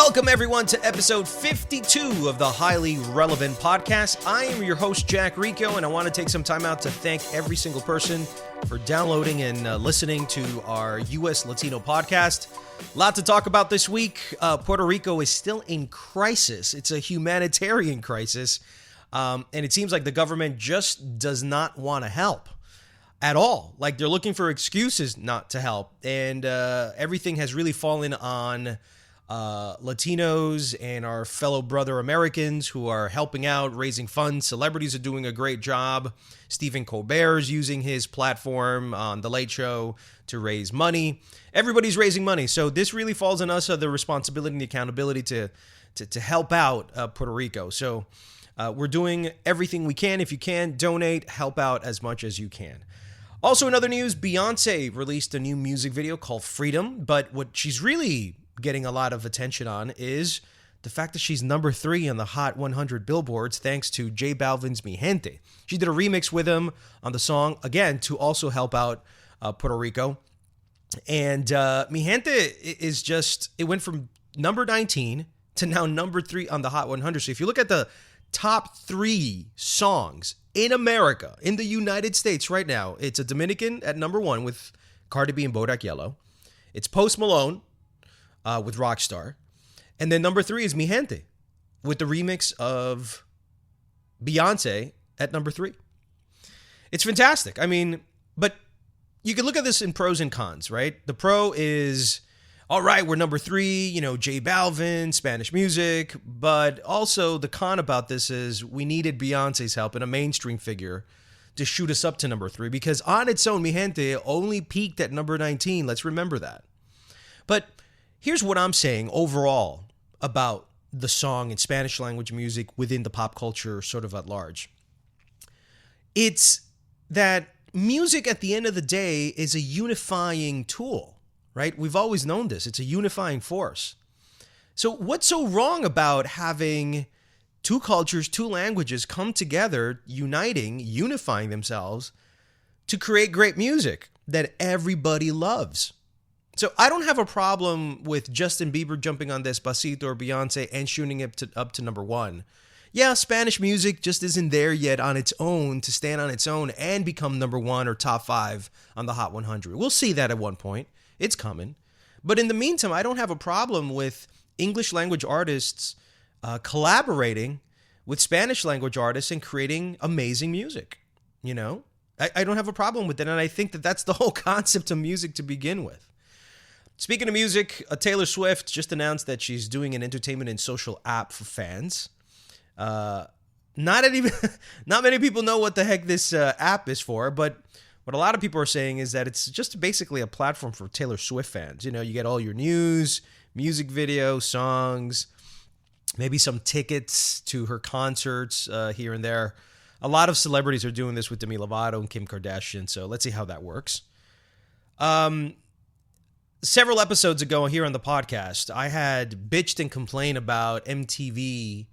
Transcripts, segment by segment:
Welcome, everyone, to episode 52 of the Highly Relevant Podcast. I am your host, Jack Rico, and I want to take some time out to thank every single person for downloading and listening to our U.S. Latino podcast. A lot to talk about this week. Puerto Rico is still in crisis. It's a humanitarian crisis, and it seems like the government just does not want to help at all. Like, they're looking for excuses not to help, and everything has really fallen on Latinos and our fellow brother Americans who are helping out, raising funds. Celebrities are doing a great job. Stephen Colbert is using his platform on The Late Show to raise money. Everybody's raising money. So this really falls on us, the responsibility and the accountability to help out Puerto Rico. So we're doing everything we can. If you can, donate, help out as much as you can. Also, in other news, Beyonce released a new music video called Freedom, but what she's really getting a lot of attention on is the fact that she's number 3 on the Hot 100 billboards thanks to J Balvin's Mi Gente. She did a remix with him on the song, again, to also help out Puerto Rico. And Mi Gente is just, it went from number 19 to now number 3 on the Hot 100. So if you look at the top 3 songs in America, in the United States right now, it's a Dominican at number 1 with Cardi B and Bodak Yellow. It's Post Malone with Rockstar. And then number 3 is Mi Gente with the remix of Beyonce at number 3. It's fantastic. I mean, but you can look at this in pros and cons, right? The pro is, all right, we're number 3, J Balvin, Spanish music. But also the con about this is we needed Beyonce's help and a mainstream figure to shoot us up to number 3. Because on its own, Mi Gente only peaked at number 19. Let's remember that. But here's what I'm saying overall about the song and Spanish language music within the pop culture sort of at large. It's that music at the end of the day is a unifying tool, right? We've always known this. It's a unifying force. So what's so wrong about having 2 cultures, 2 languages come together, unifying themselves to create great music that everybody loves? So I don't have a problem with Justin Bieber jumping on Despacito or Beyonce and shooting it up to number 1. Yeah, Spanish music just isn't there yet on its own to stand on its own and become number 1 or top 5 on the Hot 100. We'll see that at one point. It's coming. But in the meantime, I don't have a problem with English language artists collaborating with Spanish language artists and creating amazing music. I don't have a problem with that. And I think that that's the whole concept of music to begin with. Speaking of music, Taylor Swift just announced that she's doing an entertainment and social app for fans. Not many people know what the heck this app is for, but what a lot of people are saying is that it's just basically a platform for Taylor Swift fans. You get all your news, music videos, songs, maybe some tickets to her concerts here and there. A lot of celebrities are doing this with Demi Lovato and Kim Kardashian, so let's see how that works. Several episodes ago here on the podcast, I had bitched and complained about MTV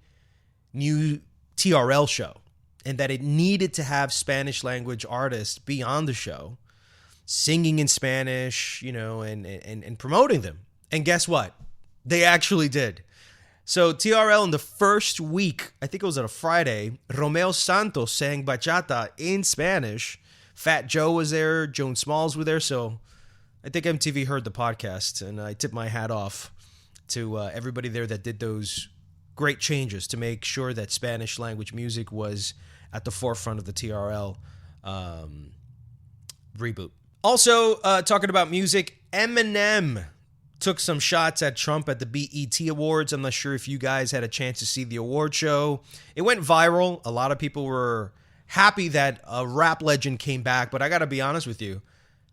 new TRL show and that it needed to have Spanish language artists be on the show, singing in Spanish, and promoting them. And guess what? They actually did. So TRL in the first week, I think it was on a Friday, Romeo Santos sang bachata in Spanish. Fat Joe was there, Joan Smalls were there, so I think MTV heard the podcast, and I tip my hat off to everybody there that did those great changes to make sure that Spanish language music was at the forefront of the TRL reboot. Also, talking about music, Eminem took some shots at Trump at the BET Awards. I'm not sure if you guys had a chance to see the award show. It went viral. A lot of people were happy that a rap legend came back, but I got to be honest with you,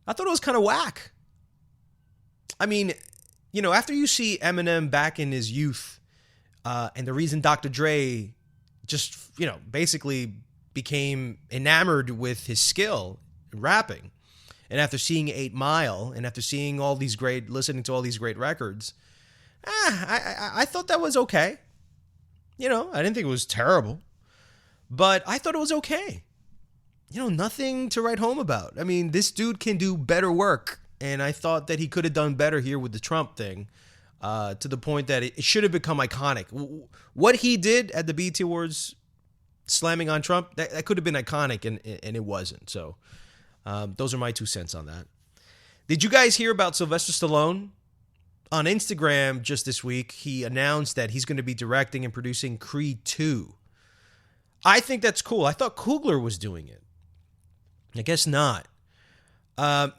I thought it was kind of whack. I mean, after you see Eminem back in his youth, and the reason Dr. Dre just, basically became enamored with his skill in rapping, and after seeing 8 Mile, and after seeing listening to all these great records, I thought that was okay. I didn't think it was terrible, but I thought it was okay. Nothing to write home about. I mean, this dude can do better work. And I thought that he could have done better here with the Trump thing. to the point that it should have become iconic. What he did at the BET Awards, slamming on Trump, that could have been iconic, and it wasn't. So those are my 2 cents on that. Did you guys hear about Sylvester Stallone? On Instagram just this week, he announced that he's going to be directing and producing Creed 2. I think that's cool. I thought Coogler was doing it. I guess not.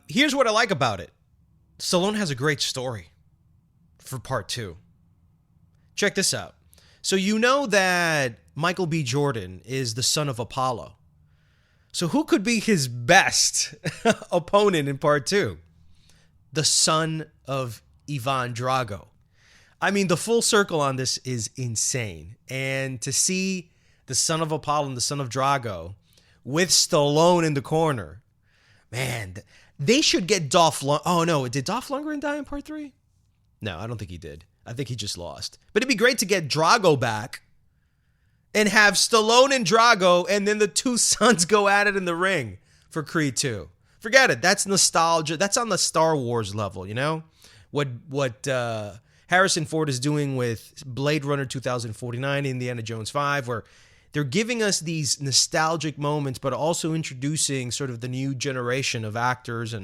Here's what I like about it. Stallone has a great story for part 2. Check this out. So you know that Michael B. Jordan is the son of Apollo. So who could be his best opponent in part 2? The son of Ivan Drago. I mean, the full circle on this is insane. And to see the son of Apollo and the son of Drago with Stallone in the corner, man, they should get Dolph Lundgren. Oh, no. Did Dolph Lundgren die in part 3? No, I don't think he did. I think he just lost. But it'd be great to get Drago back and have Stallone and Drago, and then the 2 sons go at it in the ring for Creed 2. Forget it. That's nostalgia. That's on the Star Wars level, you know? What Harrison Ford is doing with Blade Runner 2049, Indiana Jones 5, where they're giving us these nostalgic moments, but also introducing sort of the new generation of actors,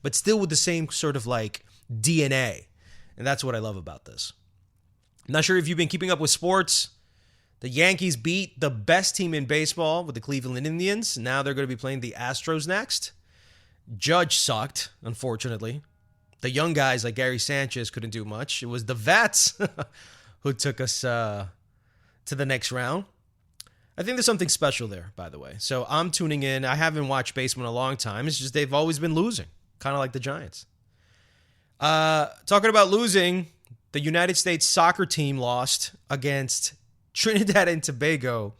but still with the same sort of like DNA. And that's what I love about this. I'm not sure if you've been keeping up with sports. The Yankees beat the best team in baseball with the Cleveland Indians. Now they're going to be playing the Astros next. Judge sucked, unfortunately. The young guys like Gary Sanchez couldn't do much. It was the vets who took us to the next round. I think there's something special there, by the way. So I'm tuning in. I haven't watched baseball in a long time. It's just they've always been losing, kind of like the Giants. Talking about losing, the United States soccer team lost against Trinidad and Tobago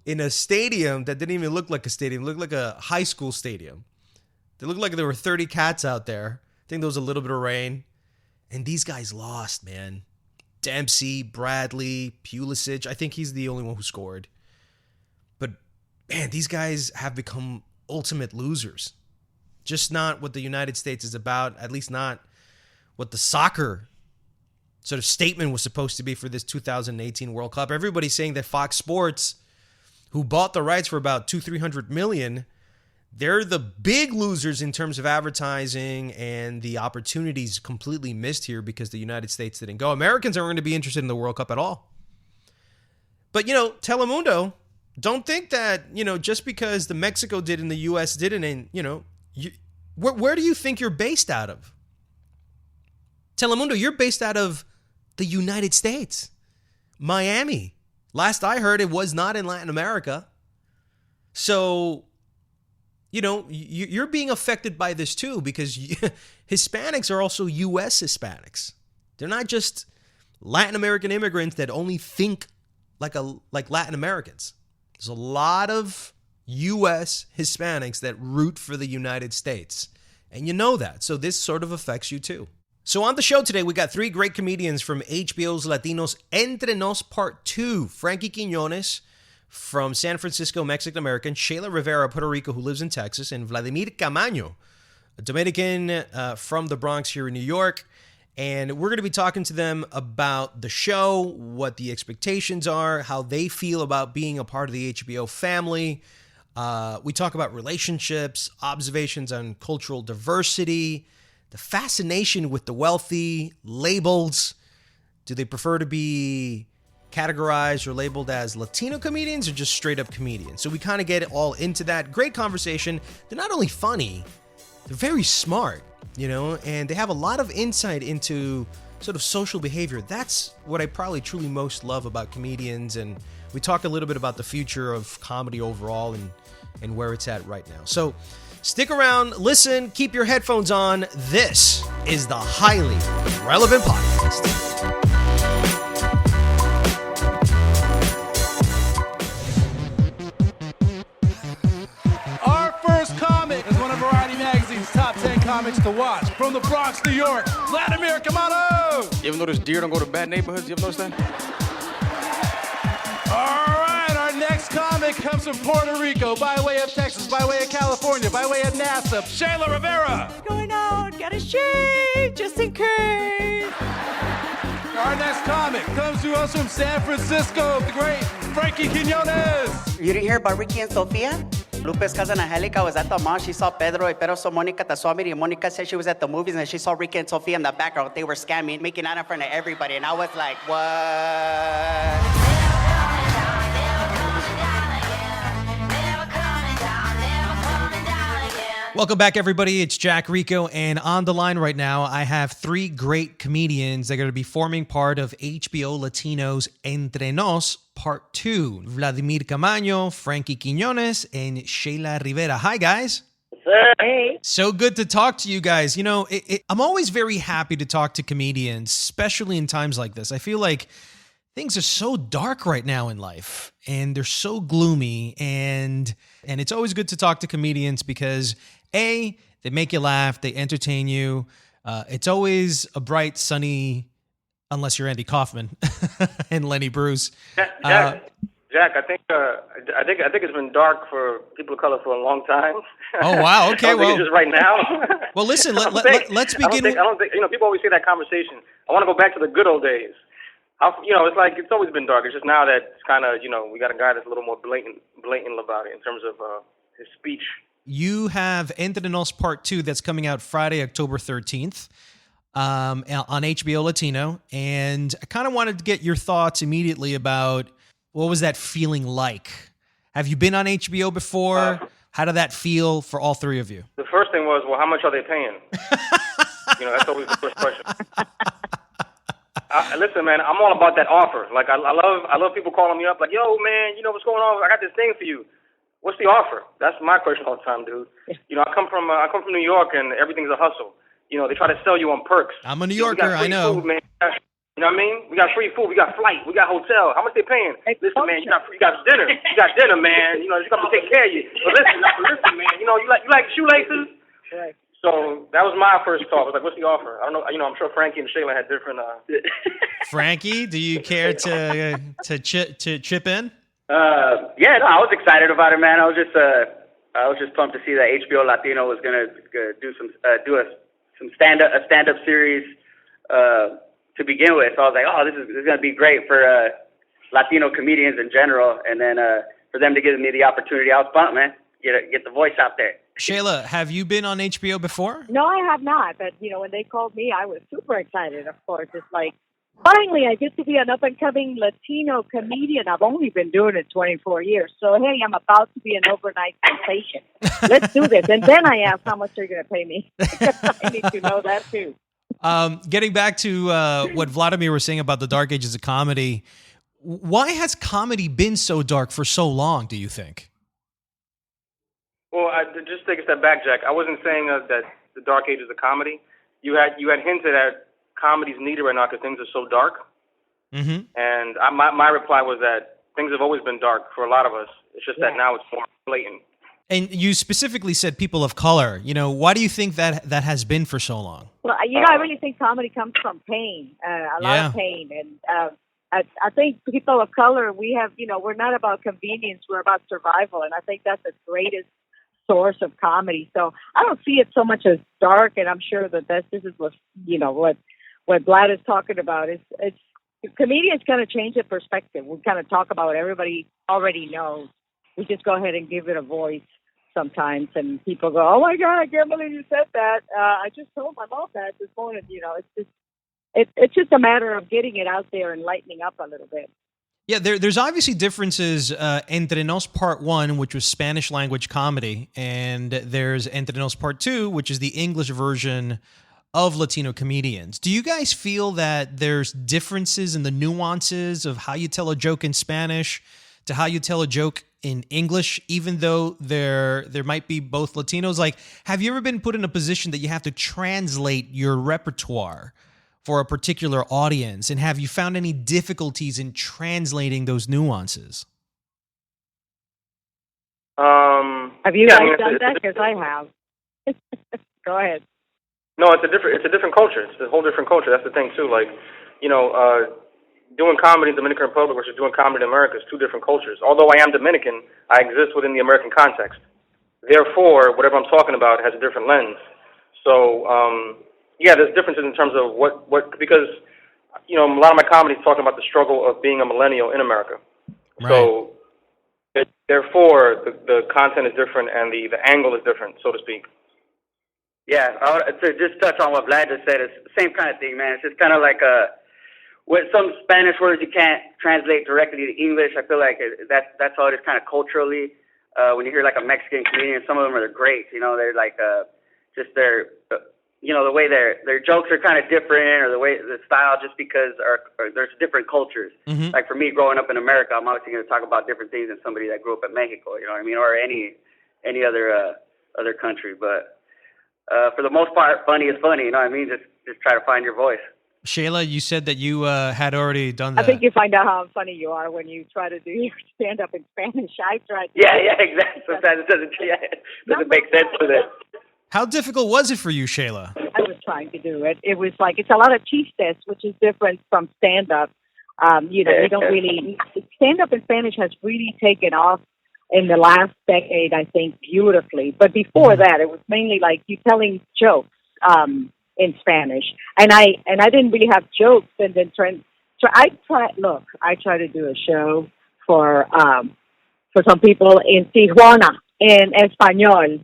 in a stadium that didn't even look like a stadium. It looked like a high school stadium. It looked like there were 30 cats out there. I think there was a little bit of rain. And these guys lost, man. Dempsey, Bradley, Pulisic. I think he's the only one who scored. But, man, these guys have become ultimate losers. Just not what the United States is about, at least not what the soccer sort of statement was supposed to be for this 2018 World Cup. Everybody's saying that Fox Sports, who bought the rights for about $200-300 million, they're the big losers in terms of advertising, and the opportunities completely missed here because the United States didn't go. Americans aren't going to be interested in the World Cup at all. But, Telemundo, don't think that, just because the Mexico did and the U.S. didn't, and, where do you think you're based out of? Telemundo, you're based out of the United States. Miami. Last I heard, it was not in Latin America. So, you're being affected by this too, because Hispanics are also U.S. Hispanics. They're not just Latin American immigrants that only think like Latin Americans. There's a lot of U.S. Hispanics that root for the United States. And you know that. So this sort of affects you too. So on the show today, we got 3 great comedians from HBO's Latinos Entre Nos Part 2. Frankie Quiñones from San Francisco, Mexican-American. Shayla Rivera, Puerto Rico, who lives in Texas. And Vladimir Caamaño, a Dominican from the Bronx here in New York. And we're going to be talking to them about the show, what the expectations are, how they feel about being a part of the HBO family. We talk about relationships, observations on cultural diversity, the fascination with the wealthy, labels. Do they prefer to be categorized or labeled as Latino comedians or just straight up comedians? So we kind of get all into that. Great conversation. They're not only funny, they're very smart, and they have a lot of insight into sort of social behavior. That's what I probably truly most love about comedians. And we talk a little bit about the future of comedy overall and where it's at right now. So stick around, listen, keep your headphones on. This is the Highly Relevant Podcast. Our first comic is one of Variety Magazine's top 10 comics to watch. From the Bronx, New York, Vladimir Caamaño! You ever notice deer don't go to bad neighborhoods? You ever notice that? All right, our next comic comes from Puerto Rico, by way of Texas, by way of California, by way of NASA. Shayla Rivera! Going out, gotta shave, just in case. Our next comic comes to us from San Francisco, the great Frankie Quiñones. You didn't hear about Ricky and Sofia? Lupe's cousin Angelica was at the mall. She saw Pedro and Pedro saw Monica at the swap meeting. Monica said she was at the movies and she saw Ricky and Sofia in the background. They were scamming, making out in front of everybody. And I was like, what? Welcome back, everybody. It's Jack Rico, and on the line right now, I have three great comedians that are going to be forming part of HBO Latino's Entre Nos Part 2. Vladimir Caamaño, Frankie Quiñones, and Shayla Rivera. Hi, guys. Hey. So good to talk to you guys. You know, I'm always very happy to talk to comedians, especially in times like this. I feel like things are so dark right now in life, and they're so gloomy, and it's always good to talk to comedians because A, they make you laugh, they entertain you. It's always a bright, sunny, unless you're Andy Kaufman and Lenny Bruce. Jack, I think it's been dark for people of color for a long time. Oh wow! Okay, I don't think it's just right now. Well, listen. Let's begin. I don't think people always say that conversation. I want to go back to the good old days. It's like it's always been dark. It's just now that it's kind of we got a guy that's a little more blatant about it in terms of his speech. You have Entre Nos Part 2 that's coming out Friday, October 13th on HBO Latino. And I kind of wanted to get your thoughts immediately about what was that feeling like? Have you been on HBO before? How did that feel for all three of you? The first thing was, well, how much are they paying? That's always the first question. Listen, man, I'm all about that offer. Like, I love people calling me up like, yo, man, you know what's going on? I got this thing for you. What's the offer? That's my question all the time, dude. I come from New York, and everything's a hustle. They try to sell you on perks. I'm a New Yorker, I know. Food, man. You know what I mean? We got free food, we got flight, we got hotel. How much they paying? Listen, man, you got dinner. You got dinner, man. You got to take care of you. But listen, man. You like shoelaces? Right. So that was my first thought. I was like, what's the offer? I don't know. I'm sure Frankie and Shayla had different. Frankie, do you care to chip in? I was excited about it, man. I was just pumped to see that HBO Latino was gonna do a stand up series to begin with. So I was like, oh, this is gonna be great for Latino comedians in general, and then for them to give me the opportunity, I was pumped, man. Get the voice out there. Shayla, have you been on HBO before? No, I have not. But, when they called me, I was super excited, of course. It's like, finally, I get to be an up-and-coming Latino comedian. I've only been doing it 24 years. So, hey, I'm about to be an overnight sensation. Let's do this. And then I asked how much they're going to pay me. I need to know that, too. Getting back to what Vladimir was saying about the dark ages of comedy, why has comedy been so dark for so long, do you think? Well, just take a step back, Jack. I wasn't saying that the dark ages of comedy. You had hinted at comedy's needed right now because things are so dark. Mm-hmm. And my reply was that things have always been dark for a lot of us. It's just that now it's more blatant. And you specifically said people of color. Why do you think that has been for so long? Well, I really think comedy comes from pain, a lot of pain. And I think people of color, we have, we're not about convenience, we're about survival. And I think that's the greatest source of comedy. So I don't see it so much as dark, and I'm sure that this is what what Vlad is talking about. It's comedians kind of change the perspective. We kind of talk about what everybody already knows. We just go ahead and give it a voice sometimes, and people go, "Oh my God, I can't believe you said that." I just told my mom that this morning. It's just a matter of getting it out there and lightening up a little bit. Yeah, there's obviously differences. Entre Nos Part 1, which was Spanish language comedy, and there's Entre Nos Part 2, which is the English version of Latino comedians. Do you guys feel that there's differences in the nuances of how you tell a joke in Spanish to how you tell a joke in English, even though there might be both Latinos? Like, have you ever been put in a position that you have to translate your repertoire for a particular audience, and have you found any difficulties in translating those nuances? Have you guys done that? Because I have. Go ahead. No, it's a different culture. It's a whole different culture. That's the thing too. Like, doing comedy in the Dominican Republic versus doing comedy in America is two different cultures. Although I am Dominican, I exist within the American context. Therefore, whatever I'm talking about has a different lens. So, there's differences in terms of what because, a lot of my comedy is talking about the struggle of being a millennial in America. Right. So, therefore, the content is different and the angle is different, so to speak. Yeah, to just touch on what Vlad just said, it's the same kind of thing, man. It's just kind of like with some Spanish words you can't translate directly to English. I feel like that's how it is kind of culturally. When you hear like a Mexican comedian, some of them are great. They're like just their the way their jokes are kind of different, or the style, just because or there's different cultures. Mm-hmm. Like for me, growing up in America, I'm obviously going to talk about different things than somebody that grew up in Mexico. You know what I mean, or any other country. But for the most part, funny is funny. You know what I mean? Just try to find your voice. Shayla, you said that you had already done that. I think you find out how funny you are when you try to do your stand-up in Spanish. I tried to. Yeah, exactly. Sometimes it doesn't make sense with it. How difficult was it for you, Shayla? I was trying to do it. It was like, it's a lot of chistes, which is different from stand-up. You don't really... Stand-up in Spanish has really taken off in the last decade, I think, beautifully. But before that, it was mainly like you telling jokes in Spanish. And I didn't really have jokes. And then I try to do a show for some people in Tijuana, in Espanol.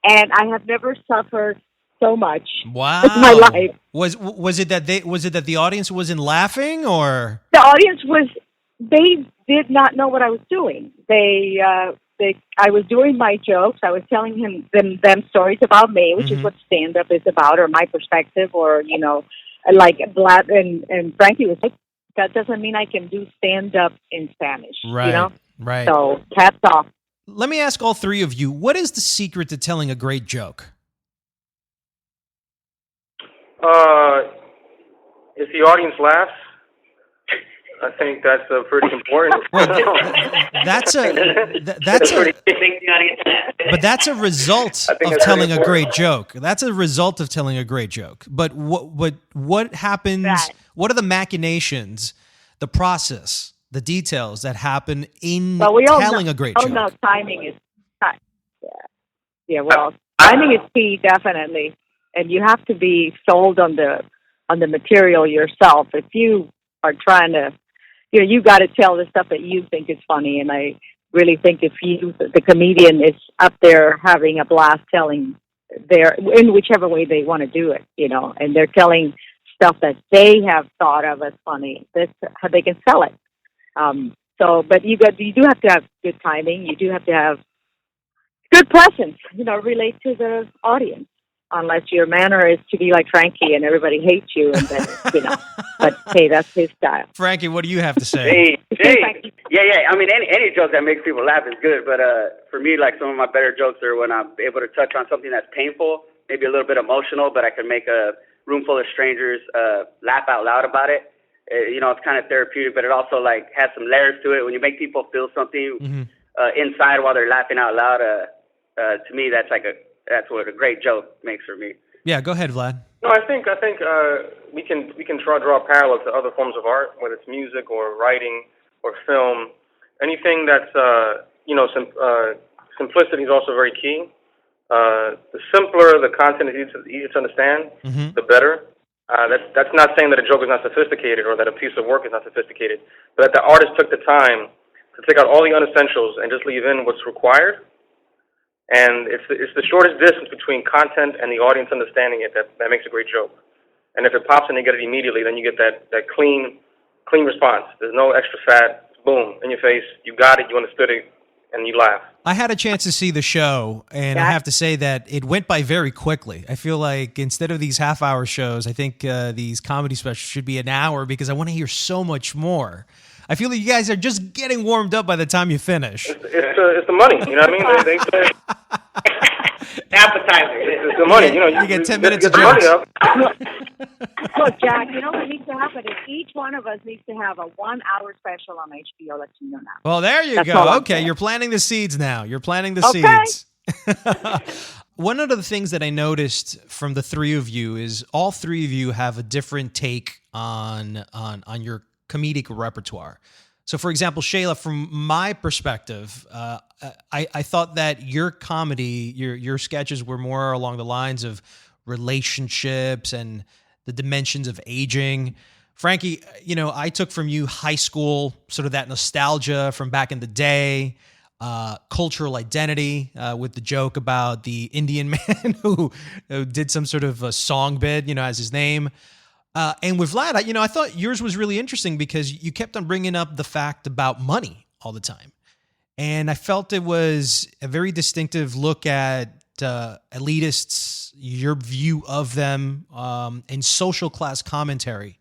And I have never suffered so much in my life. Was it that the audience wasn't laughing, or the audience they did not know what I was doing. I was doing my jokes. I was telling them stories about me, which is what stand-up is about, or my perspective, or like Vlad and Frankie was like, that doesn't mean I can do stand-up in Spanish. Right. Right. So hats off. Let me ask all three of you, what is the secret to telling a great joke? If the audience laughs, I think that's pretty important. Well, but that's a result of telling a great joke. That's a result of telling a great joke. But what happens? Right. What are the machinations, the process, the details that happen in telling a great joke? No, timing is time. Yeah. Well, timing is key, definitely, and you have to be sold on the material yourself. If you are trying to, you got to tell the stuff that you think is funny. And I really think if the comedian is up there having a blast telling in whichever way they want to do it, and they're telling stuff that they have thought of as funny, that's how they can sell it. But you do have to have good timing. You do have to have good presence, relate to the audience. Unless your manner is to be like Frankie and everybody hates you, and then, but hey, that's his style. Frankie, what do you have to say? Hey. Yeah. I mean, any joke that makes people laugh is good, but for me, like some of my better jokes are when I'm able to touch on something that's painful, maybe a little bit emotional, but I can make a room full of strangers laugh out loud about it. It's kind of therapeutic, but it also like has some layers to it. When you make people feel something inside while they're laughing out loud, to me, that's what a great joke makes for me. Yeah, go ahead, Vlad. No, I think we can draw parallels to other forms of art, whether it's music or writing or film. Anything that's simplicity is also very key. The simpler the content is easier to understand, the better. That's not saying that a joke is not sophisticated or that a piece of work is not sophisticated, but that the artist took the time to take out all the unessentials and just leave in what's required. And it's the shortest distance between content and the audience understanding it that makes a great joke. And if it pops and you get it immediately, then you get that clean response. There's no extra fat. Boom, in your face. You got it. You understood it. And you laugh. I had a chance to see the show, and I have to say that it went by very quickly. I feel like instead of these half-hour shows, I think these comedy specials should be an hour because I want to hear so much more. I feel like you guys are just getting warmed up by the time you finish. It's the money, you know what I mean? They say appetizer. It's the money, You get 10 minutes of jokes. Look, Jack, what needs to happen is each one of us needs to have a 1-hour special on HBO Latino now. Well, there you go. Okay, you're planting the seeds now. Seeds. One of the things that I noticed from the three of you is all three of you have a different take on your comedic repertoire. So, for example, Shayla, from my perspective, I thought that your comedy, your sketches were more along the lines of relationships and the dimensions of aging. Frankie, I took from you high school, sort of that nostalgia from back in the day, cultural identity with the joke about the Indian man who did some sort of a song bid, as his name. And with Vlad, I thought yours was really interesting because you kept on bringing up the fact about money all the time. And I felt it was a very distinctive look at elitists, your view of them, and social class commentary.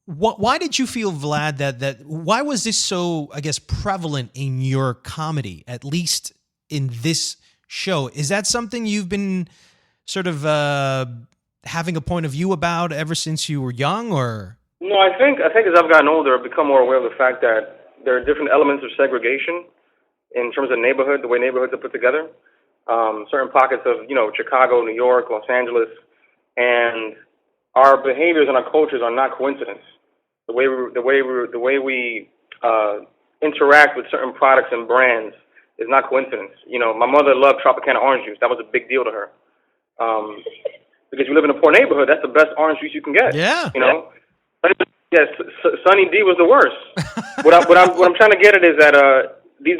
Why did you feel, Vlad, that why was this so, I guess, prevalent in your comedy, at least in this show? Is that something you've been sort of having a point of view about ever since you were young, or? No, I think as I've gotten older, I've become more aware of the fact that there are different elements of segregation in terms of neighborhood, the way neighborhoods are put together. Certain pockets of, Chicago, New York, Los Angeles, and our behaviors and our cultures are not coincidence. The way we interact with certain products and brands is not coincidence. My mother loved Tropicana orange juice. That was a big deal to her. Because you live in a poor neighborhood, that's the best orange juice you can get. Yeah. But yes, Sunny D was the worst. What I'm trying to get at is that these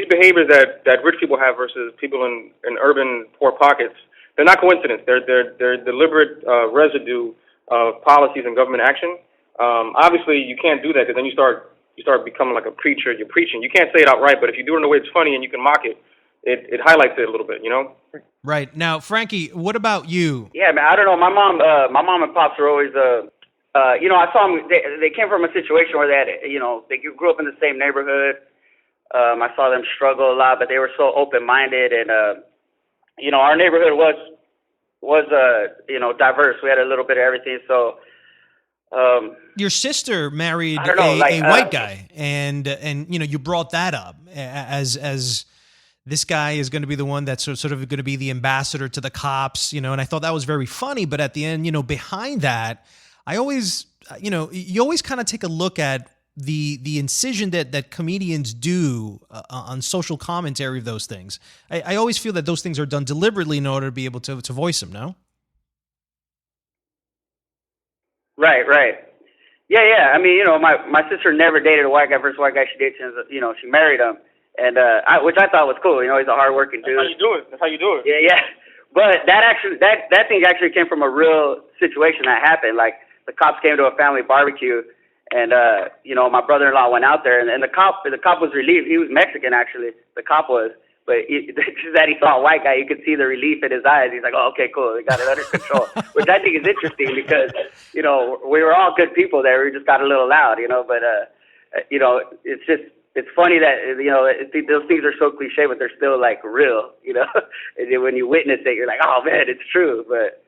behaviors that rich people have versus people in urban poor pockets, they're not coincidence. They're deliberate residue of policies and government action. Obviously, you can't do that because then you start becoming like a preacher. You're preaching. You can't say it outright, but if you do it in a way it's funny and you can mock it, it highlights it a little bit. Right. Now, Frankie, what about you? Yeah, man. I don't know. My mom and pops were always I saw them. They came from a situation where they had, they grew up in the same neighborhood. I saw them struggle a lot, but they were so open-minded, and our neighborhood was diverse. We had a little bit of everything. So, your sister married a white guy, and you brought that up as this guy is going to be the one that's sort of going to be the ambassador to the cops, and I thought that was very funny. But at the end, behind that, I always, you always kind of take a look at the incision that comedians do on social commentary of those things. I always feel that those things are done deliberately in order to be able to voice them, no? Right. Yeah. I mean, my sister never dated a white guy. First white guy she dated, she married him, and which I thought was cool. He's a hardworking dude. That's how you do it. Yeah. But that thing actually came from a real situation that happened. Like, the cops came to a family barbecue, and my brother-in-law went out there, and the cop was relieved. He was Mexican, actually. The cop was, but just that he saw a white guy, you could see the relief in his eyes. He's like, "Oh, okay, cool, they got it under control," which I think is interesting because we were all good people there. We just got a little loud, But it's funny that those things are so cliche, but they're still like real, And then when you witness it, you're like, "Oh man, it's true." But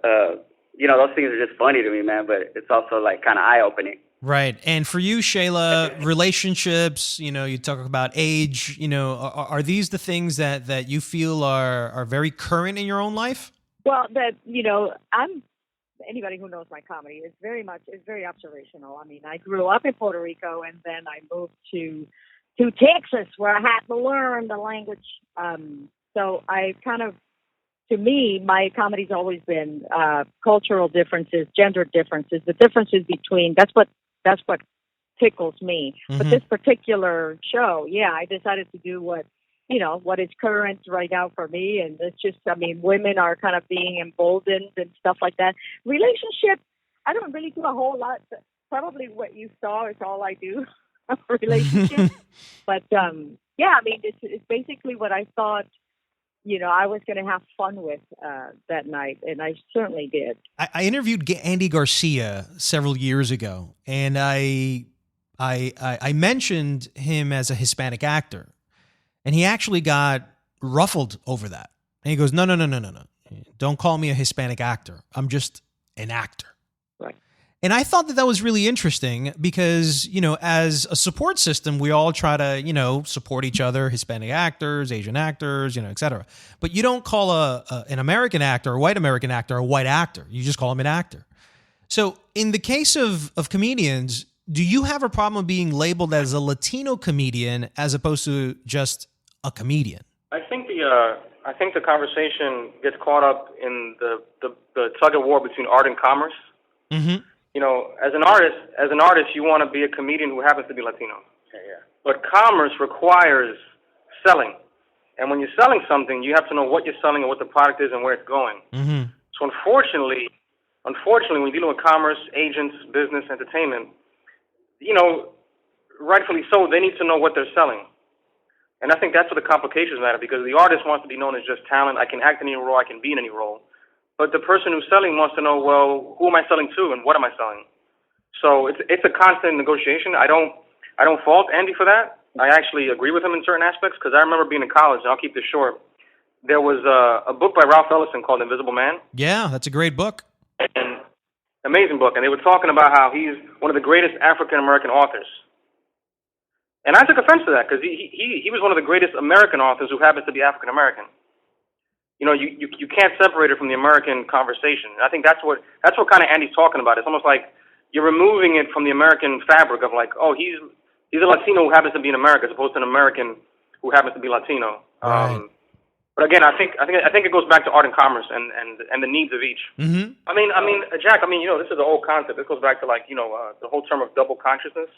those things are just funny to me, man, but it's also like kind of eye-opening. Right. And for you, Shayla, relationships, you talk about age, are these the things that you feel are very current in your own life? Well, anybody who knows my comedy is very observational. I mean, I grew up in Puerto Rico, and then I moved to Texas, where I had to learn the language. So I to me, my comedy's always been cultural differences, gender differences, the differences between. That's what tickles me. Mm-hmm. But this particular show, I decided to do what is current right now for me, and it's just, women are kind of being emboldened and stuff like that. Relationship, I don't really do a whole lot. Probably what you saw is all I do, relationship. But it's basically what I thought. I was going to have fun with that night, and I certainly did. I interviewed Andy Garcia several years ago, and I mentioned him as a Hispanic actor, and he actually got ruffled over that. And he goes, no. Don't call me a Hispanic actor. I'm just an actor. Right. And I thought that was really interesting because, as a support system, we all try to, support each other, Hispanic actors, Asian actors, et cetera. But you don't call an American actor, a white American actor, a white actor. You just call him an actor. So in the case of comedians, do you have a problem being labeled as a Latino comedian as opposed to just a comedian? I think the conversation gets caught up in the tug of war between art and commerce. Mm-hmm. as an artist, you want to be a comedian who happens to be Latino. Yeah. But commerce requires selling. And when you're selling something, you have to know what you're selling and what the product is and where it's going. Mm-hmm. So unfortunately, when you're dealing with commerce, agents, business, entertainment, rightfully so, they need to know what they're selling. And I think that's where the complications matter, because the artist wants to be known as just talent. I can act in any role, I can be in any role. But the person who's selling wants to know, well, who am I selling to and what am I selling? So it's a constant negotiation. I don't fault Andy for that. I actually agree with him in certain aspects, because I remember being in college, and I'll keep this short. There was a book by Ralph Ellison called Invisible Man. Yeah, that's a great book. And amazing book. And they were talking about how he's one of the greatest African-American authors. And I took offense to that, because he was one of the greatest American authors who happens to be African-American. You can't separate it from the American conversation. And I think that's what kind of Andy's talking about. It's almost like you're removing it from the American fabric of like, oh, he's a Latino who happens to be in America, as opposed to an American who happens to be Latino. Right. But again, I think it goes back to art and commerce and the needs of each. Mm-hmm. I mean, Jack. This is the whole concept. This goes back to the whole term of double consciousness.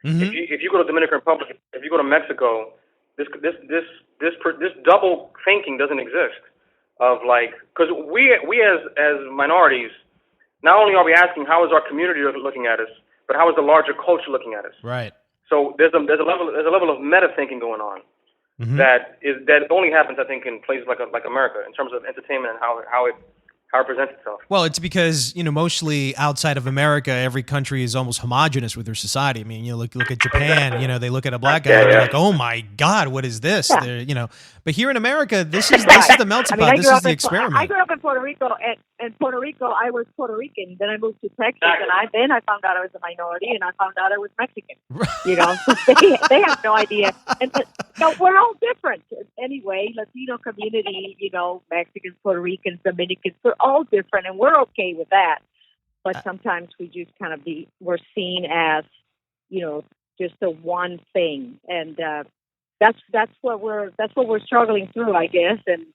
Mm-hmm. If you go to Dominican Republic, if you go to Mexico, this double thinking doesn't exist. Because we as minorities, not only are we asking how is our community looking at us, but how is the larger culture looking at us? Right. So there's a level of meta thinking going on. Mm-hmm. that only happens, I think, in places like America in terms of entertainment and how it presents itself. Well, it's because mostly outside of America, every country is almost homogenous with their society. I mean, look at Japan. They look at a black guy and they're like, "Oh my God, what is this?" Yeah. But here in America, this is the melting pot. This is the experiment. I grew up in Puerto Rico, and in Puerto Rico, I was Puerto Rican. Then I moved to Texas, and I found out I was a minority, and I found out I was Mexican. So they have no idea. And we're all different anyway. Latino community, Mexicans, Puerto Ricans, Dominicans, we're all different, and we're okay with that. But sometimes we just kind of we're seen as, just the one thing, and that's what we're struggling through, I guess, and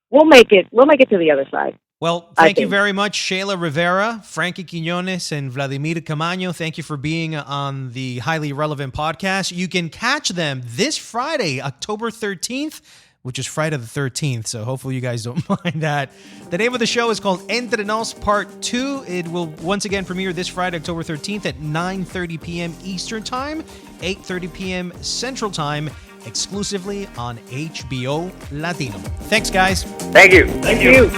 we'll make it to the other side. Well, thank you very much, Shayla Rivera, Frankie Quiñones, and Vladimir Caamaño. Thank you for being on the Highly Relevant podcast. You can catch them this Friday, October 13th, which is Friday the 13th, so hopefully you guys don't mind that. The name of the show is called Entre Nos Part 2. It will once again premiere this Friday, October 13th at 9:30 p.m. Eastern Time, 8:30 p.m. Central Time, exclusively on HBO Latino. Thanks, guys. Thank you. Thank you.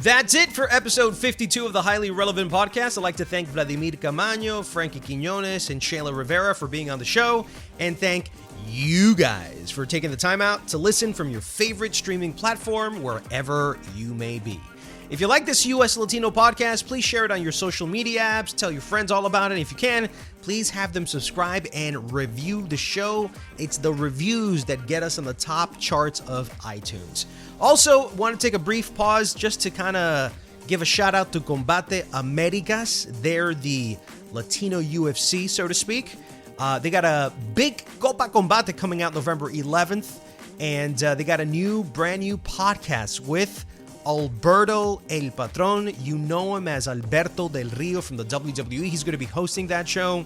That's it for episode 52 of the Highly Relevant Podcast. I'd like to thank Vladimir Caamaño, Frankie Quiñones, and Shayla Rivera for being on the show, and thank you guys for taking the time out to listen from your favorite streaming platform, wherever you may be. If you like this US Latino podcast, please share it on your social media apps. Tell your friends all about it. If you can, please have them subscribe and review the show. It's the reviews that get us on the top charts of iTunes. Also, want to take a brief pause just to kind of give a shout out to Combate Americas. They're the Latino UFC, so to speak. They got a big Copa Combate coming out November 11th, and they got a brand new podcast with Alberto El Patron. You know him as Alberto Del Rio from the WWE. He's going to be hosting that show.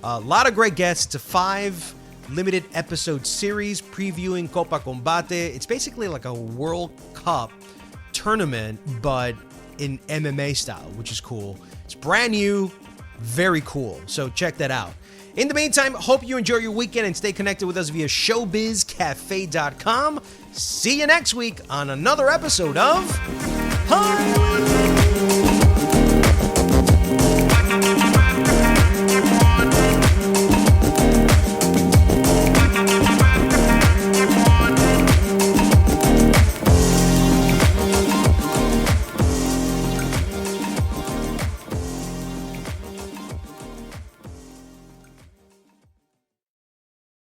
A lot of great guests. It's a 5 limited episode series previewing Copa Combate. It's basically like a World Cup tournament, but in MMA style, which is cool. It's brand new, very cool. So check that out. In the meantime, hope you enjoy your weekend and stay connected with us via showbizcafe.com. See you next week on another episode of Highly